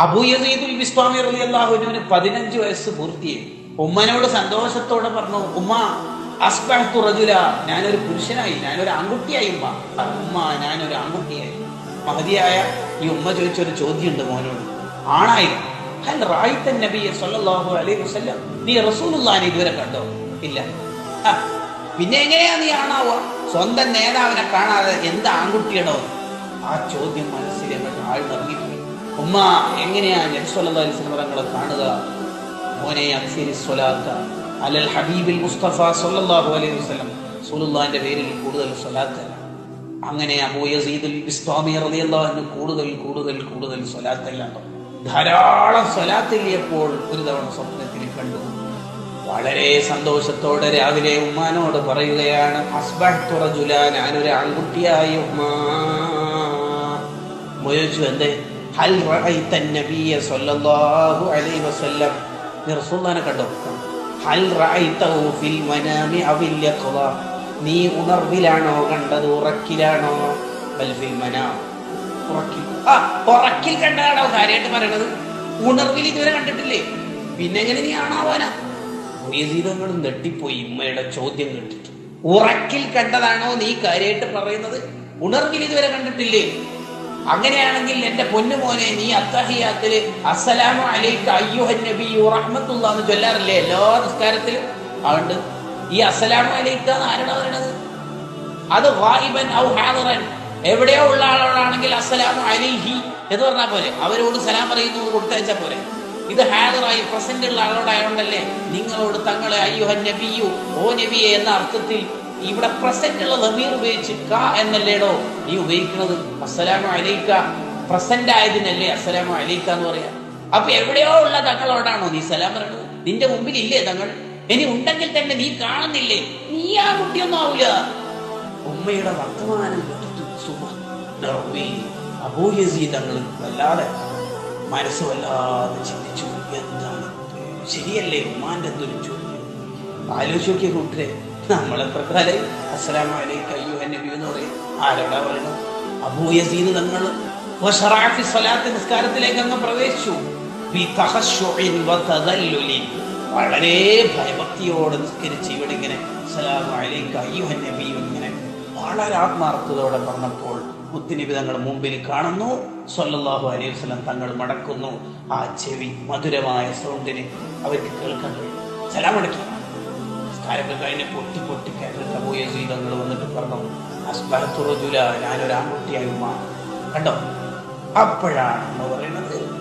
അബൂ യസീദുൽ ബിസ്താമി റളിയല്ലാഹു അൻഹുവിന് 15 വയസ്സ് പൂർത്തിയായി. ഉമ്മനോട് സന്തോഷത്തോടെ പറഞ്ഞു, ഉമ്മ അസ്ബഹ്തു റജുല, ഞാനൊരു പുരുഷനായി, ഞാനൊരു ആൺകുട്ടിയായി. ഉമ്മ ഞാനൊരു ആൺകുട്ടിയായി. മഹദിയായ ഈ ഉമ്മ ചോദിച്ചൊരു ചോദ്യമുണ്ട് മോനോട്, ആണായി. ഹൽ റഅയ്ത നബിയ സ്വല്ലല്ലാഹു അലൈഹി വസല്ലം, നീ റസൂലുള്ളാഹിനെ ഇതുവരെ കണ്ടോ? ഇല്ല. പിന്നെ എങ്ങനെയാ നീ ആണാവുക? സ്വന്തം നേതാവിനെ കാണാതെ എന്താ ആൺകുട്ടിയടോ? ആ ചോദ്യം മനസ്സിൽ അങ്ങോട്ട് ആഴ്ന്നിറങ്ങിപ്പോയി. ഉമ്മ എങ്ങനെയാ നബി സ്വല്ലല്ലാഹു അലൈഹി വസല്ലം തങ്ങളെ കാണുക? മോനെ അക്സിരി സ്വലാത്ത അലൽ ഹബീബിൽ മുസ്തഫ സ്വല്ലല്ലാഹു അലൈഹി വസല്ലം, റസൂലുള്ളാഹിന്റെ പേരിൽ കൂടുതൽ സ്വലാത്ത്. അങ്ങനെ അബൂ യസീദുൽ ബിസ്താമി റളിയല്ലാഹു അൻഹു കൂടുതൽ കൂടുതൽ കൂടുതൽ സ്വലാത്തെല്ലാം ധാരാളം സ്വലാത്തില്ലപ്പോൾ ഒരു തവണ സ്വപ്നത്തിൽ കണ്ടു. വളരെ സന്തോഷത്തോടെ രാവിലെ ഉമ്മാനോട് പറയുകയാണ്, അസ്ബഹ്തു റജുല, ഞാനൊരു ആൺകുട്ടിയായി. ഉമ്മ ചോദിച്ചു, എന്തേ? ഹൽ റഅയ്ത നബിയ സ്വല്ലല്ലാഹു അലൈഹി വസല്ലം, നീ റസൂലുള്ളാഹിനെ കണ്ടോ? ഹൽ റഅയ്തഹു ഫിൽ മനാമി അവിൽ യഖ്ള, നീ ഉണർവിലാണോ കണ്ടത്, ഉറക്കിലാണോ? ബൽ ഫിൽ മനാം, ഉറക്കിൽ കണ്ടതാണോ കാര്യമായിട്ട് പറയണത്? ഉണർവിൽ ഇതുവരെ കണ്ടിട്ടില്ലേ? പിന്നെ എങ്ങനെ നീ ആണാവാനാ? യസീദും നെട്ടിപ്പോയി ഉമ്മയുടെ ചോദ്യം കേട്ടിട്ട്. ഉറക്കിൽ കണ്ടതാണോ നീ കാര്യമായിട്ട് പറയുന്നത്? ഉണർവിൽ ഇതുവരെ കണ്ടിട്ടില്ലേ? അങ്ങനെയാണെങ്കിൽ എന്റെ പൊന്നുമോനെ, നീ അത്തഹിയാത്തില് അസ്സലാമു അലൈക അയ്യുഹൻ നബിയ്യു റഹ്മത്തുള്ളാഹി എന്ന് ചൊല്ലാറില്ലേ എല്ലാ നിസ്കാരത്തിലും? അതുകൊണ്ട് ഈ അസ്സലാമു അലൈക ആരാണ് പറയണത്? അത് ഗായിബൻ ഔ ഹാദിറൻ, എവിടെയോ ഉള്ള ആളോടാണെങ്കിൽ അസ്സലാമു അലൈഹി എന്ന് പറഞ്ഞാൽ പോലെ, അവരോട് സലാം പറയുന്നത് കൊടുത്തയച്ചാൽ പോലെ. ഇത് ഹാദിറായി പ്രസന്റ് ഉള്ള ആളോടായോണ്ടല്ലേ നിങ്ങളോട് തങ്ങളെ അയ്യുഹൻ നബിയു, ഓ നബിയെ എന്ന അർത്ഥത്തിൽ ഇവിടെ പ്രസന്റ് ഉള്ള ദമീർ ഉപയോഗിച്ച് ക എന്നല്ലേടോ നീ ഉപയോഗിക്കുന്നത്? അസ്സലാമു അലൈക പ്രസന്റ് ആയതിനല്ലേ അസ്സലാമു അലൈക എന്ന് പറയാ. അപ്പൊ എവിടെയോ ഉള്ള തങ്ങളോടാണോ നീ സലാം പറയണത്? നിന്റെ മുമ്പിൽ ഇല്ലേ തങ്ങൾ? ഇനി ഉണ്ടെങ്കിൽ തന്നെ നീ കാണുന്നില്ലേ? നീ ആ കുട്ടിയൊന്നും ആവൂല. ഉമ്മയുടെ വർത്തമാനം അബൂ യസീദ് തങ്ങൾ വല്ലാതെ മനസ്സ് വല്ലാതെ ചിന്തിച്ചു. എന്താണ് ശരിയല്ലേ ഉമ്മാന്റെ എന്തൊരു ചോദ്യം? ആലോചിച്ച് നോക്കിയ കൂട്ടരെ, നമ്മളെത്ര കാലം അസ്സലാമു അലൈക അയ്യുഹൻ നബി എന്ന് പറയും? ആരോടാ പറയുന്നത്? അബൂ യസീദ് തങ്ങൾ നിസ്കാരത്തിലേക്ക് അങ്ങ് പ്രവേശിച്ചു. വളരെ ഭയഭക്തിയോടെ നിസ്കരിച്ച് ഇവിടെ ഇങ്ങനെ അസ്സലാമു അലൈക അയ്യുഹൻ നബി ഇങ്ങനെ വളരെ ആത്മാർത്ഥതയോടെ പറഞ്ഞപ്പോൾ മുത്തുനബി തങ്ങൾ മുമ്പിൽ കാണുന്നു. സ്വല്ലല്ലാഹു അലൈഹി വസല്ലം തങ്ങൾ മടക്കുന്നു. ആ ചെവി മധുരമായ സൗണ്ടിന് അവർക്ക് കേൾക്കാൻ കഴിയും. സലാം അടക്കി നിസ്കാരമൊക്കെ കഴിഞ്ഞ് പൊട്ടി പൊട്ടി കേട്ടിട്ട് അബൂ യസീദ് തങ്ങൾ വന്നിട്ട് പറഞ്ഞു, അസ്ബഹ്തു റജുല, ഞാനൊരു ആൺകുട്ടിയായി ഉമ്മ കണ്ടോ? അപ്പോഴാണ് പറയുന്നത്